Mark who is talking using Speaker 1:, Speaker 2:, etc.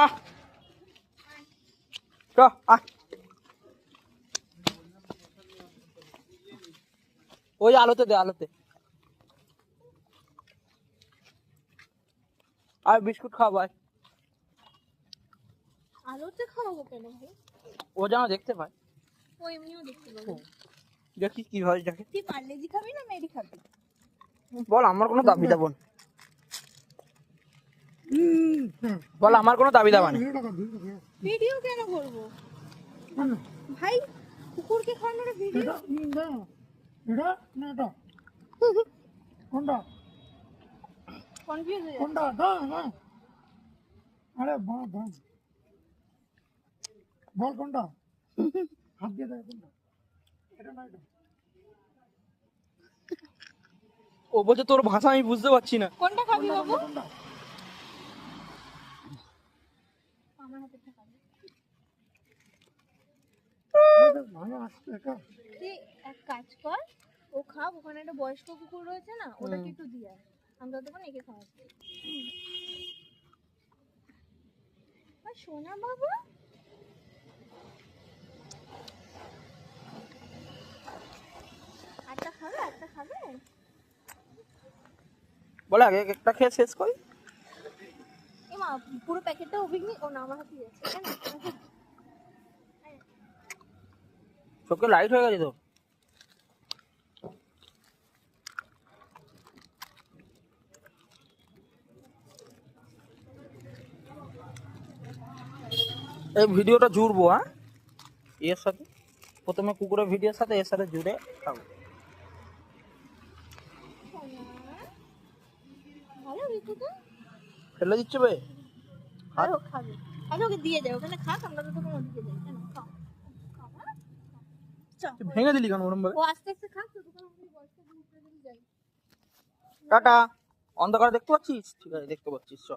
Speaker 1: আহ চ আহ ওই আলোতে দে আলোতে। আর বিস্কুট খাওয়া ভাই।
Speaker 2: আলোতে খাওয়াবো কেন ভাই?
Speaker 1: ও যেন দেখতে পায়।
Speaker 2: ও এমনিও দেখতে পাবো।
Speaker 1: দেখি কি হয় দেখে।
Speaker 2: তুই পার্লেজি খাবি না মেরি খাবি?
Speaker 1: বল আমার কোনো দাবি দাবা নেই। বল আমার কোনো দাবি দাবা নেই।
Speaker 2: ভিডিও কেন করবো ভাই? কুকুরকে খাওয়ানোর ভিডিও?
Speaker 3: এটা না এটা কোনটা
Speaker 2: কনফিউজ হয়ে
Speaker 3: কোনটা দাঁড়া আরে বাঁ দাঁড়া বল কোনটা হাত দিয়ে দেয় কোনটা এটা না এটা
Speaker 1: ও বলছে তোর ভাষা আমি বুঝতে পারছি না।
Speaker 2: কোনটা খাবি বাবু?
Speaker 3: কোনটা
Speaker 2: আমার হাতে খাবি।
Speaker 3: ভালো আসছে এটা
Speaker 2: তুই এক কাজ কর, ও খাব, ওখানে একটা বয়স্ক কুকুর রয়েছে না, ওটাকে একটু দিয়ে আয়। আমি ততক্ষণ একে খাওয়াচ্ছি। আর সোনা বাবু, একটা খাবে? একটা খাবে?
Speaker 1: বলে আগে একটা খেয়ে শেষ করি।
Speaker 2: এ মা, পুরো প্যাকেটটা অভিজ্ঞ ও না আমার হাতে দিয়েছে কেন?
Speaker 1: চোখে লাইট হয়ে গেছে তো। এই ভিডিওটা জুড়বো হ্যাঁ এর সাথে, প্রথমে কুকুরের ভিডিওর সাথে এর সাথে জুড়ে খাবো।
Speaker 2: ভালো ঋতুটা
Speaker 1: ফেলে দিচ্ছে বে।
Speaker 2: আর ও খাবে। আগে ওকে দিয়ে যাও, ওখানে খাক, আমরা তো তখন ওদিকে যাই। কেন খাও খাও, হ্যাঁ? চল।
Speaker 1: তুই ভেঙে দিলি কেন ওরম ভাবে?
Speaker 2: ও আস্তে আস্তে খাক, তো তখন আমরা বয়স্ক কুকুরকে যাই।
Speaker 1: টাটা। অন্ধকারে দেখতে পাচ্ছিস? ঠিক আছে দেখতে পাচ্ছিস চ।